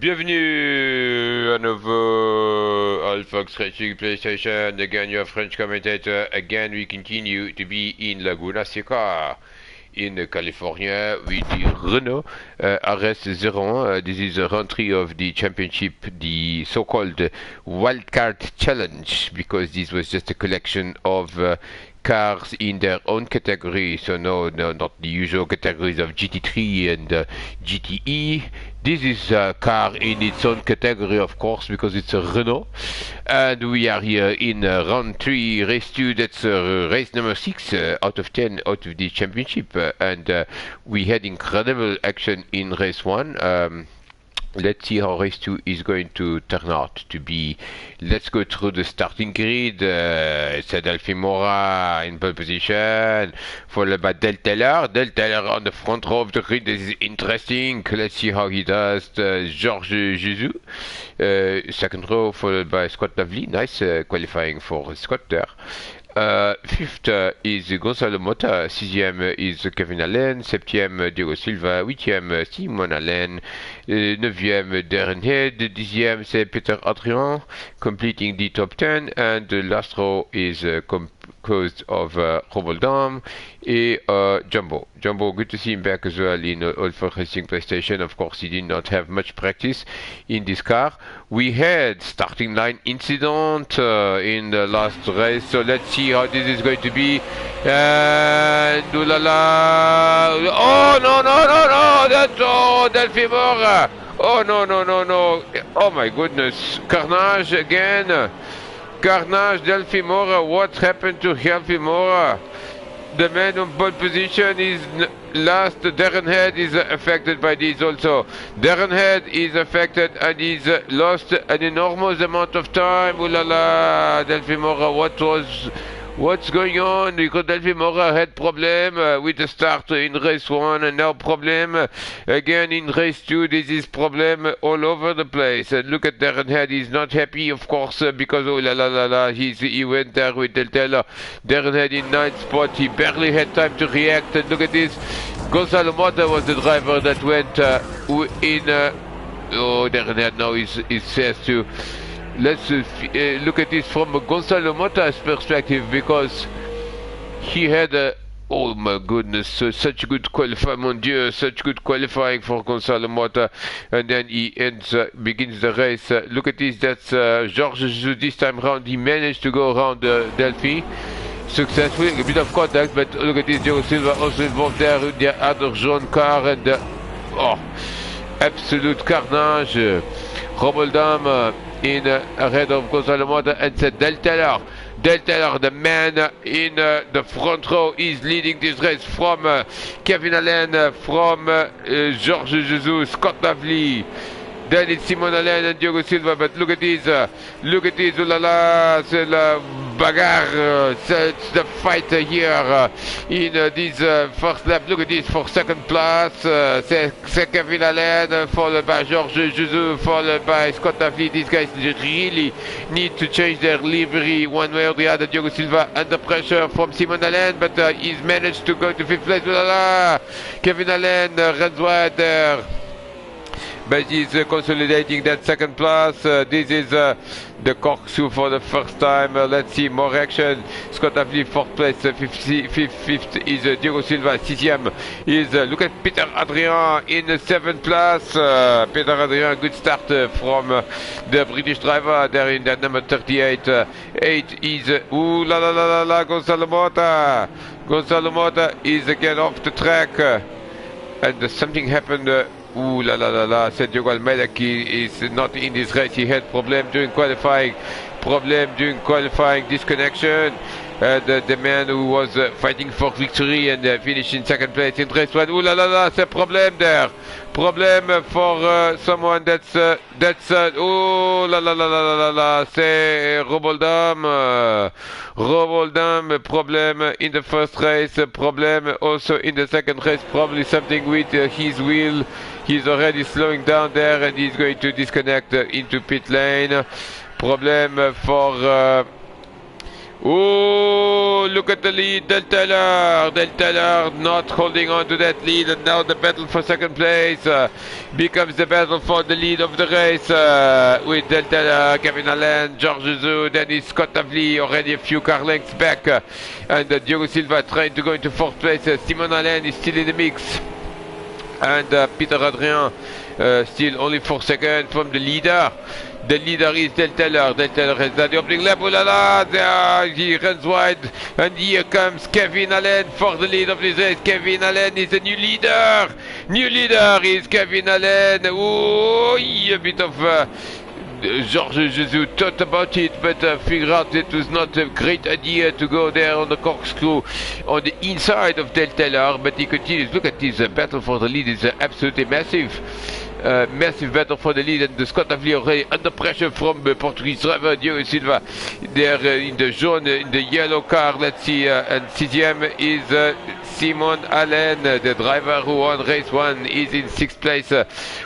Bienvenue à nouveau Alpha Racing PlayStation. Again, your French commentator. Again, we continue to be in Laguna, Seca, in California with the Renault RS01. This is a round 3 of the championship, the so-called Wildcard Challenge, because this was just a collection of cars in their own category, so no, not the usual categories of GT3 and GTE. This is a car in its own category, of course, because it's a Renault, and we are here in round 3, race 2. That's race number 6 out of 10 out of the championship, and we had incredible action in race 1. Let's see how race 2 is going to turn out to be. Let's go through the starting grid. It's Mora in pole position, followed by Del Taylor. Del Taylor on the front row of the grid. This is interesting. Let's see how he does. Georges Jesus, second row, followed by Scott Lovely. Nice qualifying for Scott there. Fifth is Gonzalo Mota, sixième is Kevin Allen, septième Diego Silva, huitième Simon Allen, neuvième Darren Head, dixième c'est Peter Adrian, completing the top 10, and the last row is composed of Roboldam et Jumbo. Jumbo, good to see him back as well in OFR Racing PlayStation. Of course, he did not have much practice in this car. We had starting line incident in the last race, so let's see how this is going to be. And oh no, that's Delphi Mora. Oh no, oh my goodness, carnage again. Carnage, Delphi Mora. What happened to Delphi Mora? The man on pole position is last. Darren Head is affected by this also. Darren Head is affected and he's lost an enormous amount of time. Ooh la la, Delphi Mora, what's going on? Because Delphi Mora had problem with the start in race 1 and now problem again in race 2. This is problem all over the place. And look at Darren Head, he's not happy, of course, because oh la la la la, he went there with Del Taylor. Darren Head in 9th spot, he barely had time to react. And look at this, Gonzalo Mota was the driver that went in. Oh, Darren Head now is says to. Let's look at this from Gonzalo Mota's perspective, because he had oh my goodness, such good qualifying, mon Dieu, such good qualifying for Gonzalo Mota, and then he begins the race. Look at this, that's Georges Jesus this time round. He managed to go around Delphi successfully, a bit of contact, but look at this, Diego Silva also involved there with the other Jean car, and oh, absolute carnage. Roboldam in ahead of Gonzalo Mota, and Del Taylor. Del Taylor, the man in the front row, is leading this race from Kevin Allen, from Georges Jesus, Scott Lovely. Then it's Simon Allen and Diego Silva, but look at this, oh la la, c'est la bagarre, it's the fight here in this first lap. Look at this, for second place, c'est Kevin Allen, followed by Georges Jesus, followed by Scott Lovely. These guys really need to change their livery one way or the other. Diego Silva under pressure from Simon Allen, but he's managed to go to fifth place. Oh la la, Kevin Allen runs wide there, but he's consolidating that second place. This is the corkscrew for the first time. Let's see more action. Scott Lovely fourth place, fifth is Diego Silva, sixième is look at Peter Adrian in seventh place. Peter Adrian, good start from the British driver there in that number 38. 8 is ooh la la la la la, Gonzalo Mota. Gonzalo Mota is again off the track, and something happened. Ooh la la la la, said Diogo Almeida, he is not in this race. He had problem during qualifying, disconnection. The man who was fighting for victory and finished in second place in race 1. Ooh la la la, c'est problem there. Problem for someone that's ooh la la la la la la, c'est Roboldam. Roboldam, problem in the first race, problem also in the second race, probably something with his wheel. He's already slowing down there and he's going to disconnect into pit lane. Problem for Oh, look at the lead, Del Taylor not holding on to that lead, and now the battle for second place becomes the battle for the lead of the race with Del Taylor, Kevin Allen, George Zhu, then is Scott Avli already a few car lengths back, and Diogo Silva trying to go into fourth place. Simon Allen is still in the mix, and Peter Adrien still only 4 seconds from the leader. The leader is Del Taylor. Del Taylor is at the opening lap. Oh la la, there he runs wide. And here comes Kevin Allen for the lead of this race. Kevin Allen is the new leader. New leader is Kevin Allen. Oh, a bit of Georges Jesus thought about it, but figured out it was not a great idea to go there on the corkscrew on the inside of Del Taylor. But he continues. Look at this battle for the lead. It's absolutely massive. Massive battle for the lead, and the Scott Avli already under pressure from the Portuguese driver Diogo Silva. There in the jaune, in the yellow car. Let's see, and sixième is Simon Allen, the driver who won race 1, is in 6th place.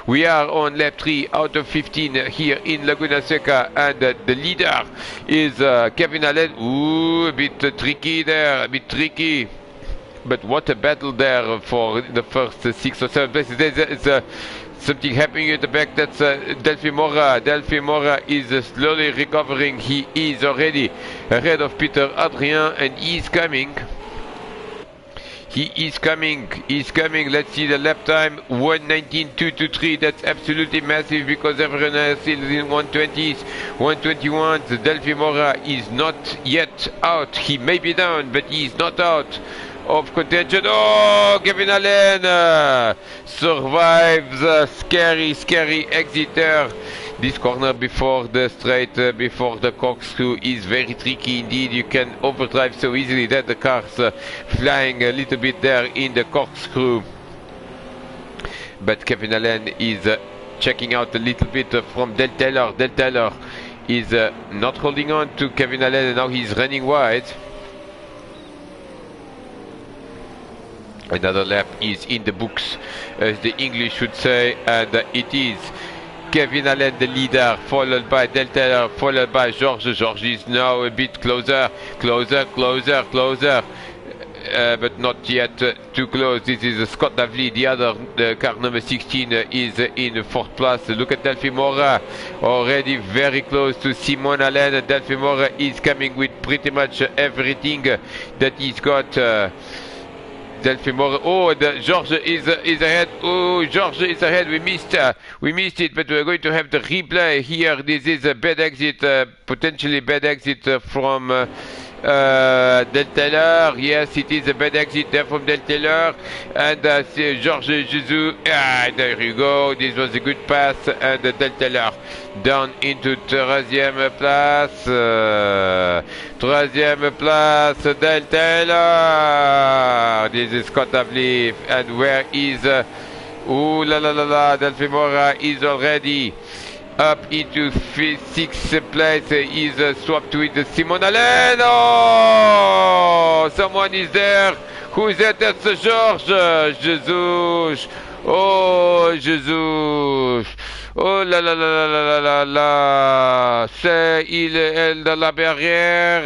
We are on lap 3 out of 15 here in Laguna Seca, and the leader is Kevin Allen. Ooh, a bit tricky there, a bit tricky. But what a battle there for the first 6 or 7 places. There's something happening at the back. That's Delphi Mora. Delphi Mora is slowly recovering. He is already ahead of Peter Adrien, and he's coming. He is coming. He's coming. Let's see the lap time. 1:19.223. That's absolutely massive because everyone else is in 120s, 121s. Delphi Mora is not yet out. He may be down, but he's not out of contention. Oh, Kevin Allen survives a scary exit there. This corner before the straight, before the corkscrew is very tricky indeed. You can overdrive so easily that the car's flying a little bit there in the corkscrew. But Kevin Allen is checking out a little bit from Del Taylor. Del Taylor is not holding on to Kevin Allen, and now he's running wide. Another lap is in the books, as the English would say, and it is Kevin Allen the leader, followed by Del Taylor, followed by George. George is now a bit closer, but not yet too close. This is Scott Davli, the car number 16 is in 4th place. Look at Delphi Mora, already very close to Simon Allen. Delphi Mora is coming with pretty much everything that he's got. Delphi Mora. Oh, George is ahead. Oh, George is ahead. We missed it, but we're going to have the replay here. This is a bad exit, potentially bad exit from Del Taylor. Yes, it is a bad exit there from Del Taylor. And George Jesus. Ah, there you go. This was a good pass. And Del Taylor down into 3e place. 3e place, Del Taylor. This is Scott Avli. And where is... ooh la la la la, Delphi Mora is already up into 6th place. Is swapped with Simon Allen. Oh, someone is there. Who is that? That's George Jesus. Oh, Jesus. Oh la la la la la la la. C'est elle dans la barrière.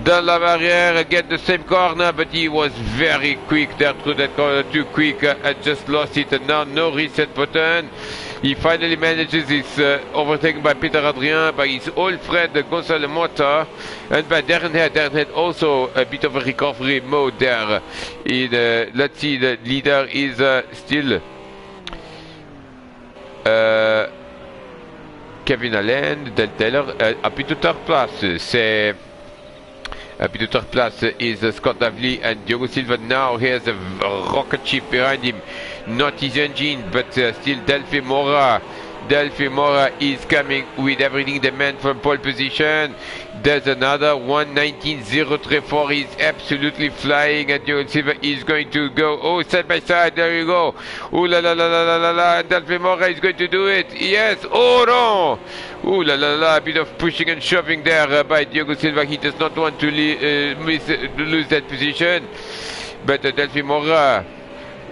Dans la barrière, get the same corner, but he was very quick there through that corner, too quick, and just lost it. And now no reset button. He finally manages his overtaken by Peter Adrien, by his old friend Gonzalo Mota, and by Darren Head. Darren Head also a bit of a recovery mode there. Let's see, the leader is still Kevin Allen. Del Taylor a plus de third place. C'est a plus de third place is Scott Davli, and Diogo Silva now has a rocket ship behind him. Not his engine, but still Delphi Mora. Delphi Mora is coming with everything they meant from pole position. There's another 1:19.034. He's absolutely flying, and Diogo Silva is going to go, oh, side by side. There you go. Ooh la la la la la la la. Delphi Mora is going to do it. Yes. Oh no. Ooh la la la. A bit of pushing and shoving there by Diogo Silva. He does not want to lose that position. But Delphi Mora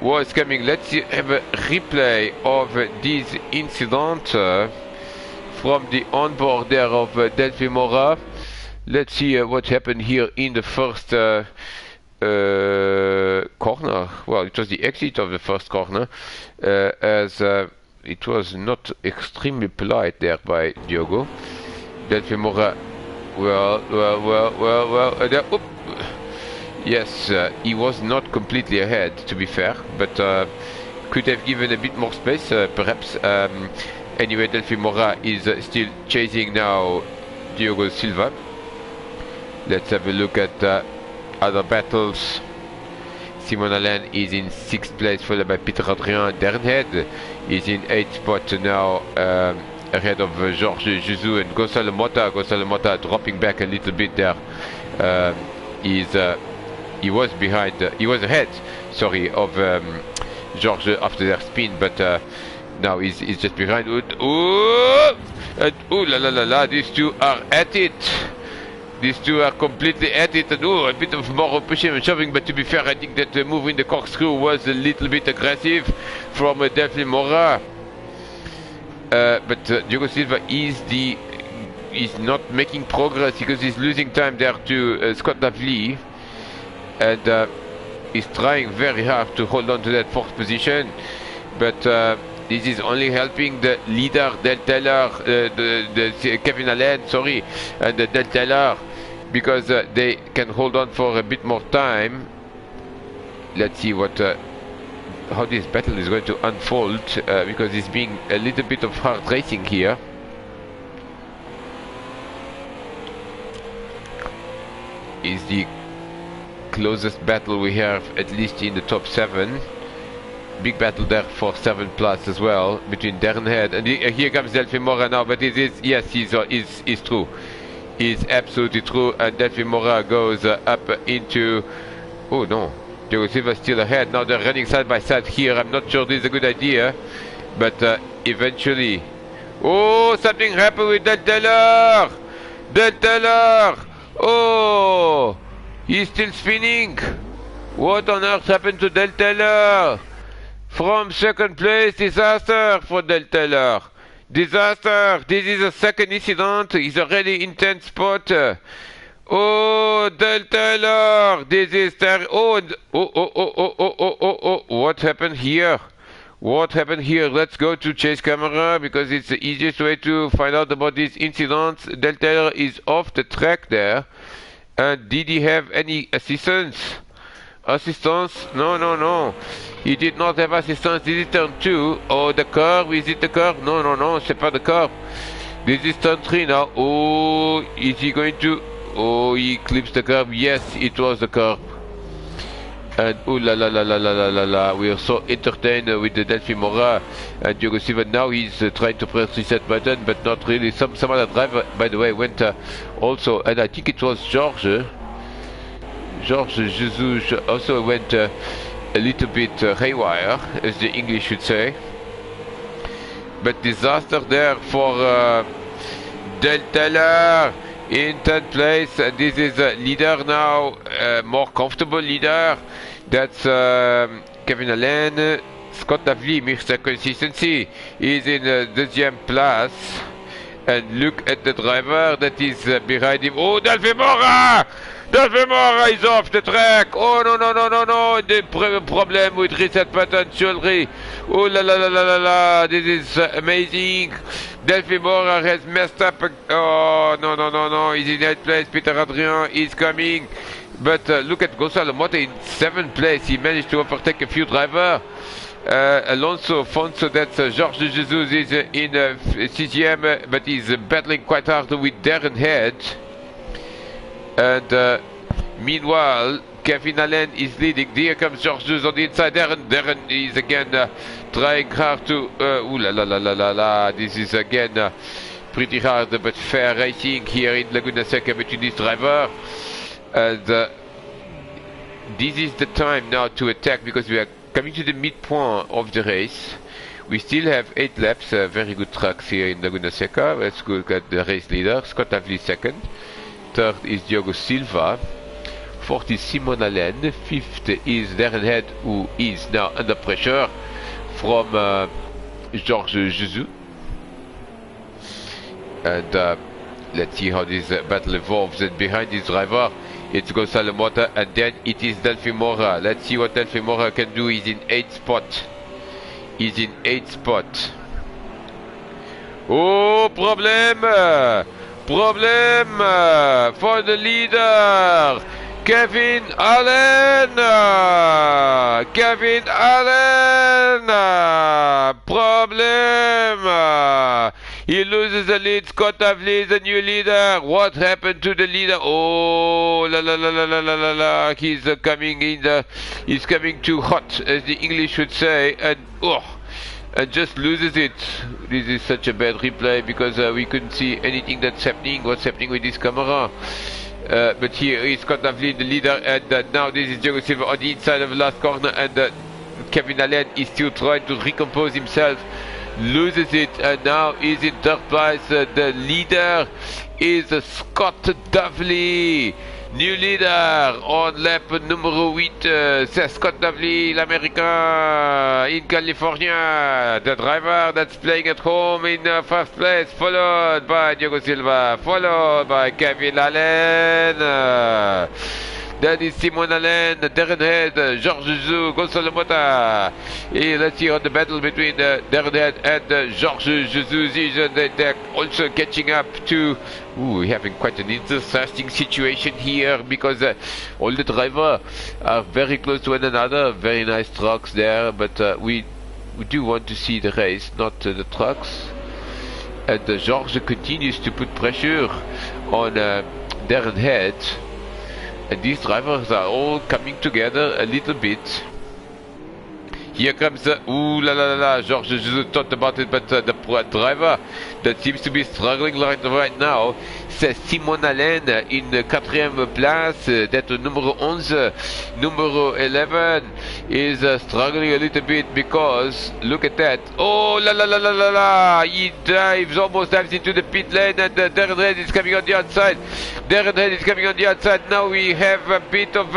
was coming. Let's have a replay of this incident from the onboard there of Delphi Mora. Let's see what happened here in the first corner. Well, it was the exit of the first corner, as it was not extremely polite there by Diogo. Delphi Mora, there, yes, he was not completely ahead, to be fair, but could have given a bit more space, perhaps. Anyway, Delphi Mora is still chasing now Diogo Silva. Let's have a look at other battles. Simon Allen is in 6th place, followed by Peter Adrien. Dernhead is in 8th spot now, ahead of Georges Jesus and Gonçalo Mota. Gonçalo Mota dropping back a little bit there. He was ahead, sorry, of Georges after their spin, but now he's just behind. Ooh, la la la la! These two are at it. These two are completely at it, and a bit of more pushing and shoving, but to be fair, I think that move in the corkscrew was a little bit aggressive from Delphi Mora. But Diogo Silva is not making progress because he's losing time there to Scott Davlee, and he's trying very hard to hold on to that 4th position, but this is only helping the leader Del Taylor, the Kevin Allen, sorry, and Del Taylor, because they can hold on for a bit more time. Let's see what how this battle is going to unfold, because it's being a little bit of hard racing here. Is the closest battle we have, at least in the top 7. Big battle there for 7 plus as well between Dernhead and here comes Delphi Mora now, but it is, yes, he's true. Is absolutely true, and Delphi Mora goes up into, oh no, Diogo Silva still ahead. Now they're running side by side here. I'm not sure this is a good idea, but eventually, oh, something happened with Del Taylor. Del Taylor, oh, he's still spinning. What on earth happened to Del Taylor? From 2nd place, disaster for Del Taylor. Disaster! This is a 2nd incident. He's already in 10th spot. Oh, Del Taylor! This is what happened here? What happened here? Let's go to chase camera because it's the easiest way to find out about these incidents. Del Taylor is off the track there. And did he have any assistance? No. He did not have assistance. This is turn 2. Oh, the curve. Is it the curve? No. C'est pas the curve. This is turn 3 now. Oh, is he going to... Oh, he clips the curve. Yes, it was the curve. And oh la la la la la la la la. We are so entertained with the Delphi Mora and Diogo Silva. Now he's trying to press reset button, but not really. Some other driver, by the way, went also, and I think it was Georges Jesus also went a little bit haywire, as the English should say. But disaster there for Del Taylor in 10th place. And this is a leader now, more comfortable leader. That's Kevin Allen. Scott Davlee, Mr. Consistency, is in deuxième place. And look at the driver that is behind him. Oh, Delphi Mora! Delphi Mora is off the track. Oh, no. The problem with reset button jewelry. Oh, la. This is amazing. Delphi Mora has messed up. Oh, no. He's in 8th place. Peter Adrien is coming. But look at Gonçalo Mota in 7th place. He managed to overtake a few drivers. Alonso Fonso, that's Georges Jesus, is in 6th, but he's battling quite hard with Darren Head. And meanwhile, Kevin Allen is leading. Here comes Georges Jesus on the inside. Darren is again trying hard to... ooh la la. This is again pretty hard but fair racing here in Laguna Seca between these drivers. And this is the time now to attack because we are coming to the midpoint of the race. We still have 8 laps, very good tracks here in Laguna Seca. Let's look at the race leader. Scott Davlee 2nd. 3rd is Diogo Silva. 4th is Simon Allen. 5th is Darren Head, who is now under pressure from Georges Jesus. And let's see how this battle evolves. And behind this driver, it's Gonzalo Mota, and then it is Delphi Mora. Let's see what Delphi Mora can do. He's in 8th spot. He's in 8th spot. Oh, problem! Problem for the leader! Kevin Allen! Kevin Allen! Problem! He loses the lead. Scott Avley is the new leader. What happened to the leader? Oh, la la la la la la la la. He's coming in. He's coming too hot, as the English would say, and and just loses it. This is such a bad replay because we couldn't see anything that's happening. What's happening with this camera? But here is Scott Avley, the leader, and now this is Diogo Silva on the inside of the last corner, and Kevin Allen is still trying to recompose himself. Loses it, and now is in third place. The leader is Scott Davley, new leader on lap numéro 8. C'est Scott Davley, l'Américain in California. The driver that's playing at home in first place, followed by Diogo Silva, followed by Kevin Allen. That is Simon Allen, Darren Head, Georges Zou, Gonzalo Mota. Let's see on the battle between Darren Head and Georges Zou. They're also catching up to... Ooh, we're having quite an interesting situation here because all the drivers are very close to one another. Very nice trucks there, but we do want to see the race, not the trucks. And Georges continues to put pressure on Darren Head. And these drivers are all coming together a little bit. Here comes ooh la la la, Georges Jesus thought about it, but the driver that seems to be struggling right now, c'est Simon Allen in 4ème place. That numéro 11, numéro 11 is struggling a little bit because look at that. Oh la la la la la la, he almost dives into the pit lane, and Darren Head is coming on the outside. Darren Head is coming on the outside. Now we have a bit of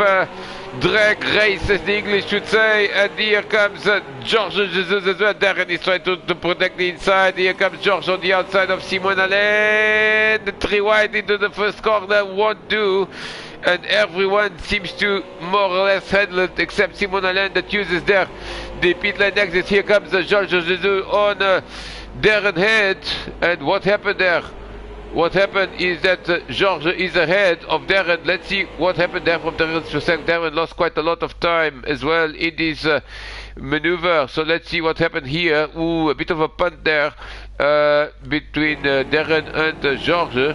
drag race, as the English should say, and here comes George Jesus as well. Darren is trying to protect the inside. Here comes George on the outside of Simon Allen. The 3 wide into the first corner won't do, and everyone seems to more or less handle it except Simon Allen that uses the pit lane exit. Here comes George Jesus on Darren Head, and what happened there? What happened is that George is ahead of Darren. Let's see what happened there from Darren's perspective. Darren lost quite a lot of time as well in this maneuver. So let's see what happened here. Ooh, a bit of a punt there between Darren and George.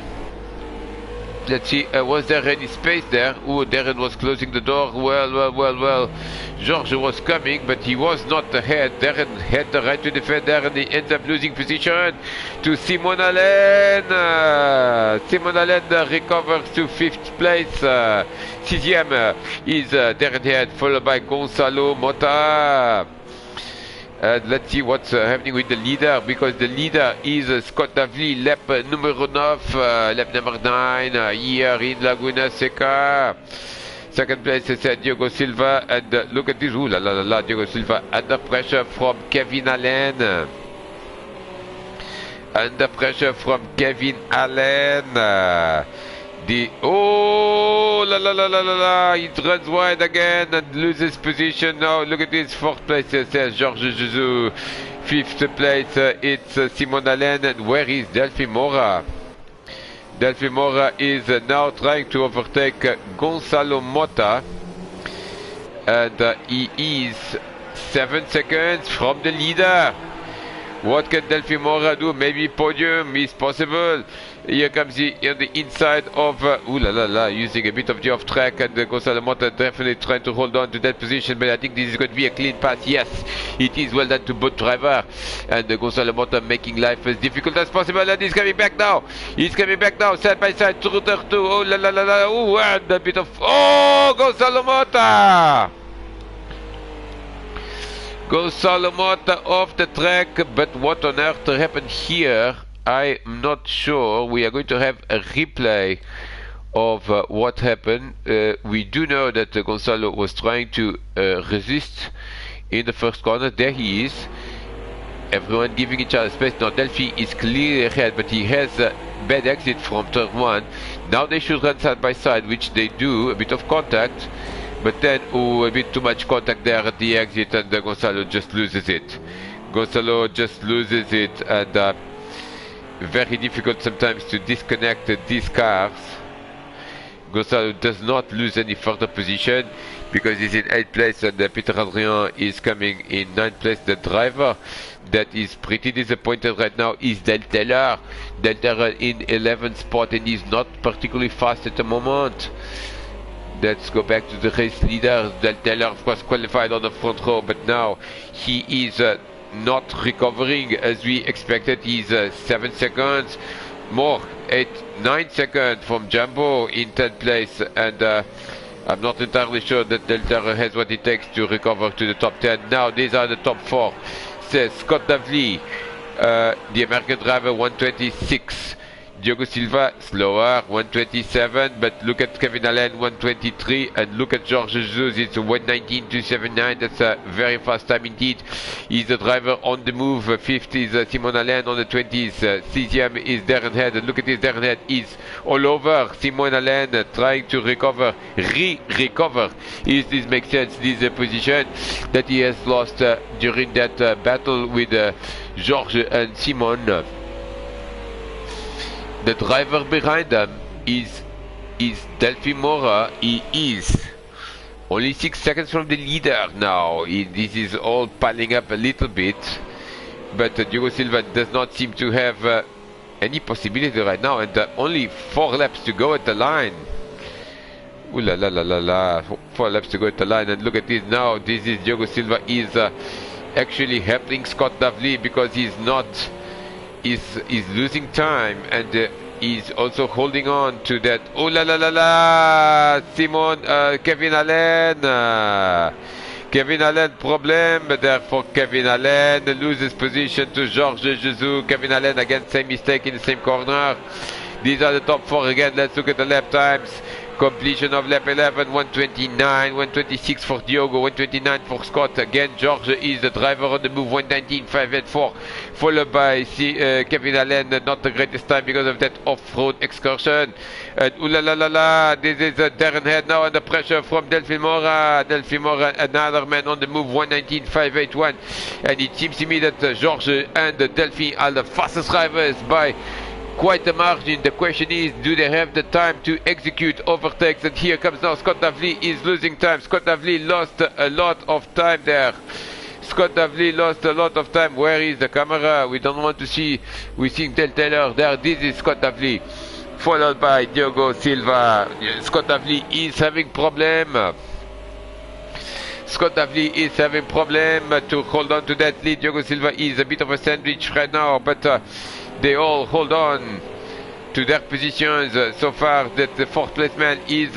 Let's see, was there any space there? Ooh, Darren was closing the door. Well. George was coming, but he was not ahead. Darren had the right to defend there, and he ends up losing position to Simon Allen. Simon Allen recovers to 5th place. 6ème is Darren Head, followed by Gonzalo Mota. Let's see what's happening with the leader, because the leader is Scott Davley, lap numéro 9, lap number 9, here in Laguna Seca. Second place is Diogo Silva, and look at this, ooh la la la, Diogo Silva under pressure from Kevin Allen. Under pressure from Kevin Allen. Oh la la la la la la, it runs wide again and loses position. Now look at this, 4th place says Georges Jesus, 5th place it's Simon Allen, and where is Delphi Mora? Delphi Mora is now trying to overtake Gonzalo Mota, and he is 7 seconds from the leader. What can Delphi Mora do? Maybe podium is possible. Here comes he on the inside of ooh la la la, using a bit of the off track, and Gonzalo Mota definitely trying to hold on to that position, but I think this is going to be a clean pass. Yes, it is. Well done to both driver, and Gonzalo Mota making life as difficult as possible, and he's coming back now. He's coming back now, side by side, 2 to 2. Oh la la la la, ooh, and a bit of Gonzalo Mota. Gonzalo Mota off the track, but what on earth happened here? I'm not sure. We are going to have a replay of what happened. We do know that Gonzalo was trying to resist in the first corner. There he is. everyone giving each other space. Now Delphi is clearly ahead, but he has a bad exit from turn 1. Now they should run side by side, which they do, a bit of contact, but then a bit too much contact there at the exit, and Gonzalo just loses it. Gonzalo just loses it, and very difficult sometimes to disconnect these cars. Gonzalo does not lose any further position because he's in 8th place, and Peter Adrien is coming in 9th place. The driver that is pretty disappointed right now is Del Taylor. Del Taylor in 11th spot, and he's not particularly fast at the moment. Let's go back to the race leader. Del Taylor, of course, qualified on the front row, but now he is not recovering as we expected. He's 7 seconds more, 9 seconds from Jumbo in 10th place, and I'm not entirely sure that Del Taylor has what it takes to recover to the top 10. Now these are the top 4. Says Scott Davley, the American driver, 126. Diogo Silva slower, 127, but look at Kevin Allen, 123, and look at George Jesus, it's 119.279. That's a very fast time indeed. He's the driver on the move. 5th is Simon Allen on the 20s. CGM is Darren Head, and look at this, Darren Head is all over Simon Allen, trying to recover, recover. This makes sense, this position that he has lost during that battle with George and Simon. The driver behind them is Delphi Mora. He is only 6 seconds from the leader now. This is all piling up a little bit, but Diogo Silva does not seem to have any possibility right now, and only 4 laps to go at the line. Ooh la la la la la, 4 laps to go at the line, and look at this now. This is Diogo Silva is actually helping Scott Davley because he's not. Is losing time, and is also holding on to that. Oh la la la la! Kevin Allen. Kevin Allen problem there for Kevin Allen. Loses position to Georges Jesus. Kevin Allen again, same mistake in the same corner. These are the top 4 again. Let's look at the lap times. Completion of lap 11, 129, 126 for Diogo, 129 for Scott. Again, George is the driver on the move, 119.584, followed by Kevin Allen. Not the greatest time because of that off-road excursion. And ooh la la la la, this is Darren Head now under pressure from Delphi Mora. Delphi Mora, another man on the move, 119.581. And it seems to me that George and Delphi are the fastest drivers by quite a margin. The question is, do they have the time to execute overtakes? And here comes now Scott Davley is losing time. Scott Davley lost a lot of time there. Scott Davley lost a lot of time. Where is the camera? We don't want to see. We see Del Taylor there. This is Scott Davley, followed by Diogo Silva. Scott Davley is having problem. Scott Davley is having problem to hold on to that lead. Diogo Silva is a bit of a sandwich right now, but they all hold on to their positions so far. That the 4th place man is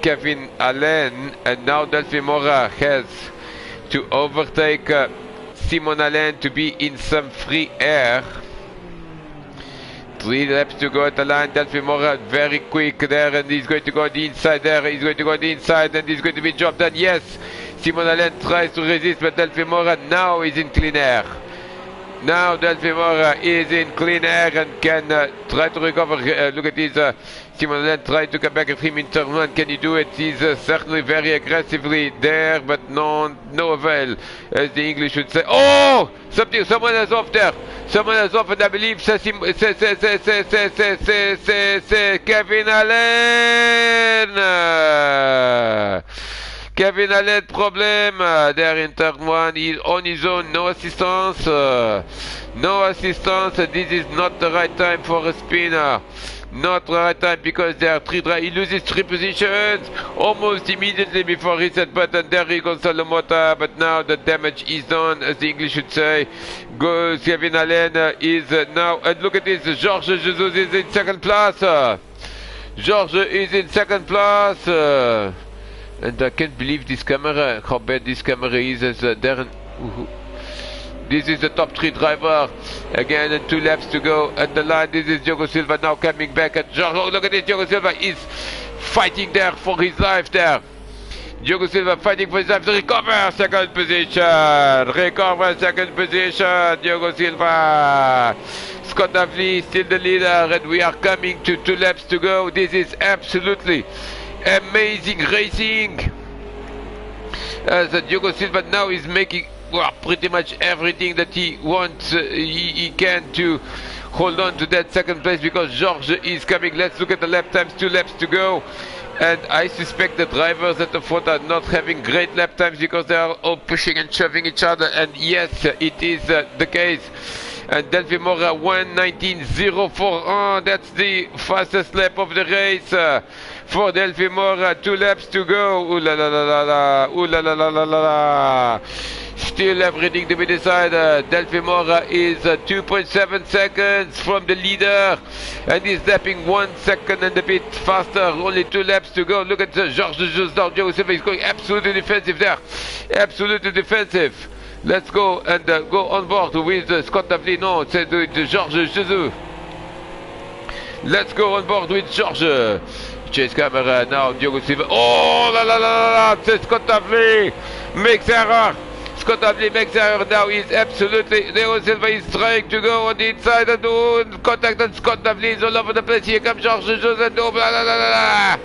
Kevin Allen, and now Delphi Mora has to overtake Simon Allen to be in some free air. 3 laps to go at the line. Delphi Mora very quick there, and he's going to go on the inside there. He's going to go on the inside, and he's going to be job done. Yes, Simon Allen tries to resist, but Delphi Mora now is in clean air. Now Delphi Mora is in clean air and can try to recover. Look at this, Simon Allen trying to come back at him in turn 1. Can he do it? He's certainly very aggressively there, but no avail, as the English would say. Oh! Someone is off there. Someone is off, and I believe Kevin Allen. Kevin Allen problem there in turn 1. He's on his own, no assistance. No assistance. This is not the right time for a spinner. Not the right time because there are 3 drivers. He loses 3 positions almost immediately before he set button. There he goes, Salomota, but now the damage is done, as the English would say. Goes Kevin Allen is now, and look at this, Georges Jesus is in 2nd place. Georges is in 2nd place. And I can't believe this camera, how bad this camera is, as Darren. This is the top 3 driver. Again, and 2 laps to go at the line. This is Diogo Silva now coming back at George. Oh, look at this, Diogo Silva is fighting there for his life there. Diogo Silva fighting for his life to recover second position. Recover second position. Diogo Silva. Scott Davley still the leader, and we are coming to 2 laps to go. This is absolutely amazing racing. As Diogo Silva now is making pretty much everything that he wants, he can to hold on to that second place, because George is coming. Let's look at the lap times, 2 laps to go. And I suspect the drivers at the front are not having great lap times because they are all pushing and shoving each other. And yes, it is the case. And Delphi Mora 1:19.04. That's the fastest lap of the race for Delphi Mora. 2 laps to go. Ooh la la la la la. Ooh la la la la la. Still everything to be decided. Delphi Mora is 2.7 seconds from the leader, and he's lapping 1 second and a bit faster. Only 2 laps to go. Look at Georges Jesus now. Diogo Silva is going absolutely defensive there. Absolutely defensive. Let's go and go on board with Scott Davley. No, it's Georges Jesus. Let's go on board with Georges. Chase camera now. Diogo Silva. Oh la la la la! C'est Scott Davley makes error. Scott Davley makes error now. He's absolutely. Diogo Silva is trying to go on the inside and do contact, and Scott Davley is all over the place. Here comes Georges Jesus and blah la la la la.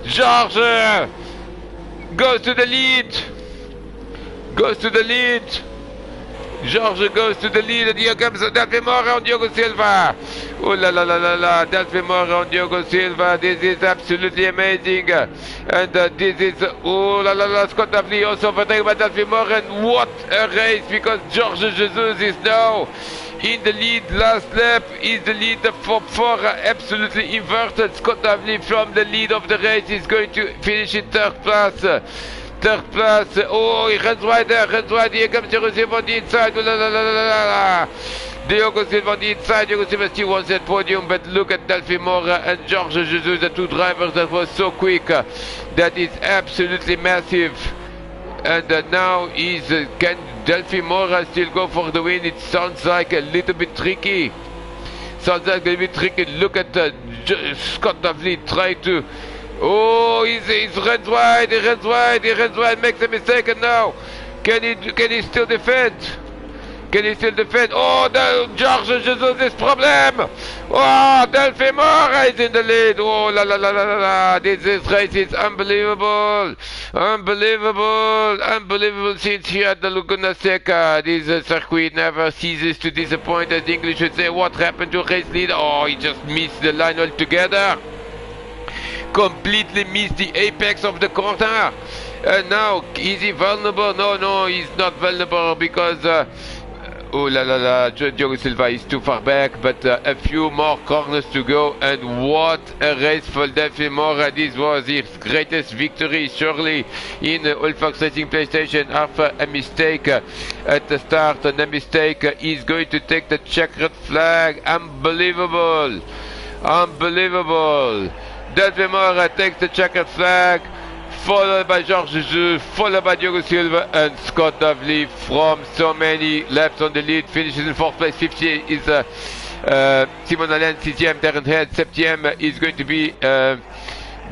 Georges goes to the lead. Goes to the lead. Georges goes to the lead, and here comes Delphi Mora on Diogo Silva. Oh la la la la la, Delphi Mora on Diogo Silva. This is absolutely amazing. And this is, oh la la la, Scott Davley also overtaken by Delphi Mora. And what a race, because Georges Jesus is now in the lead. Last lap is the lead for absolutely inverted. Scott Davley from the lead of the race is going to finish in 3rd place. 3rd place. Oh, he runs wide there, runs wide. Here comes Diogo Silva on the inside. La, la, la, la, la, la. Diogo Silva on the inside. Diogo Silva still wants that podium, but look at Delphi Mora and Georges Jesus, the 2 drivers that were so quick. That is absolutely massive. And now can Delphi Mora still go for the win? It sounds like a little bit tricky. Sounds like a little bit tricky. Look at Scott Davley try to. Oh, he runs wide, he runs wide, makes a mistake, and now can he still defend? Can he still defend? Oh, Georges Jesus, this problem! Oh, Delphi Mora is in the lead. Oh, la la la la la la. This race is unbelievable. Unbelievable since here at the Laguna Seca. This circuit never ceases to disappoint, as the English would say. What happened to race leader? Oh, he just missed the line altogether. Completely missed the apex of the corner. And now, is he vulnerable? No, he's not vulnerable because oh la la la, Diogo Silva is too far back, but a few more corners to go. And what a race for Delphi Mora. This was his greatest victory, surely, in Wildcard Racing PlayStation, after a mistake at the start. And a mistake is going to take the checkered flag. Unbelievable. Delphi Mora takes the checkered flag, followed by Georges Jesus, followed by Diogo Silva and Scott Davley from so many laps on the lead. Finishes in 4th place. 50th is Simon Allen. 6th, Darren Head. 7th is going to be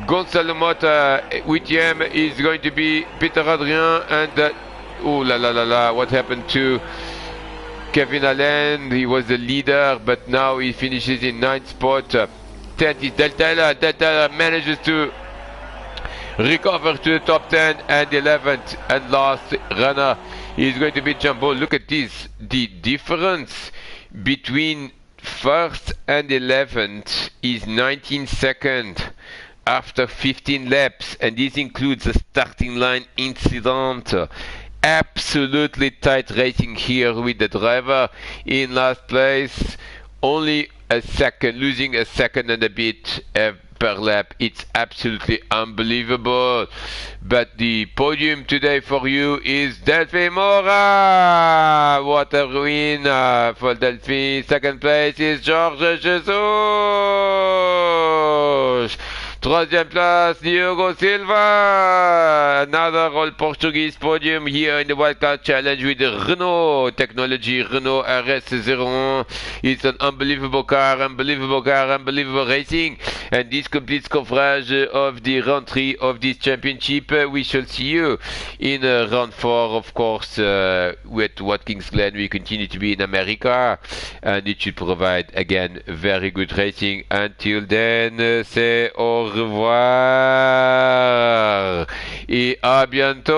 Gonzalo Mota. 8th is going to be Peter Adrien. And oh la la la la, what happened to Kevin Allen? He was the leader, but now he finishes in 9th spot. 10th is Del Taylor manages to recover to the top 10, and 11th and last runner is going to be Jumbo. Look at this, the difference between 1st and 11th is 19 seconds after 15 laps, and this includes a starting line incident. Absolutely tight racing here with the driver in last place. Only a second, losing a second and a bit per lap. It's absolutely unbelievable. But the podium today for you is Delphi Mora. What a win for Delphi. 2nd place is Georges Jesus. Troisième place, Diogo Silva. Another all Portuguese podium here in the Wildcard Challenge with the Renault technology, Renault RS01. It's an unbelievable car, unbelievable racing. And this completes coverage of the round 3 of this championship. We shall see you in round 4, of course, with Watkins Glen. We continue to be in America, and it should provide, again, very good racing. Until then, c'est au revoir et à bientôt.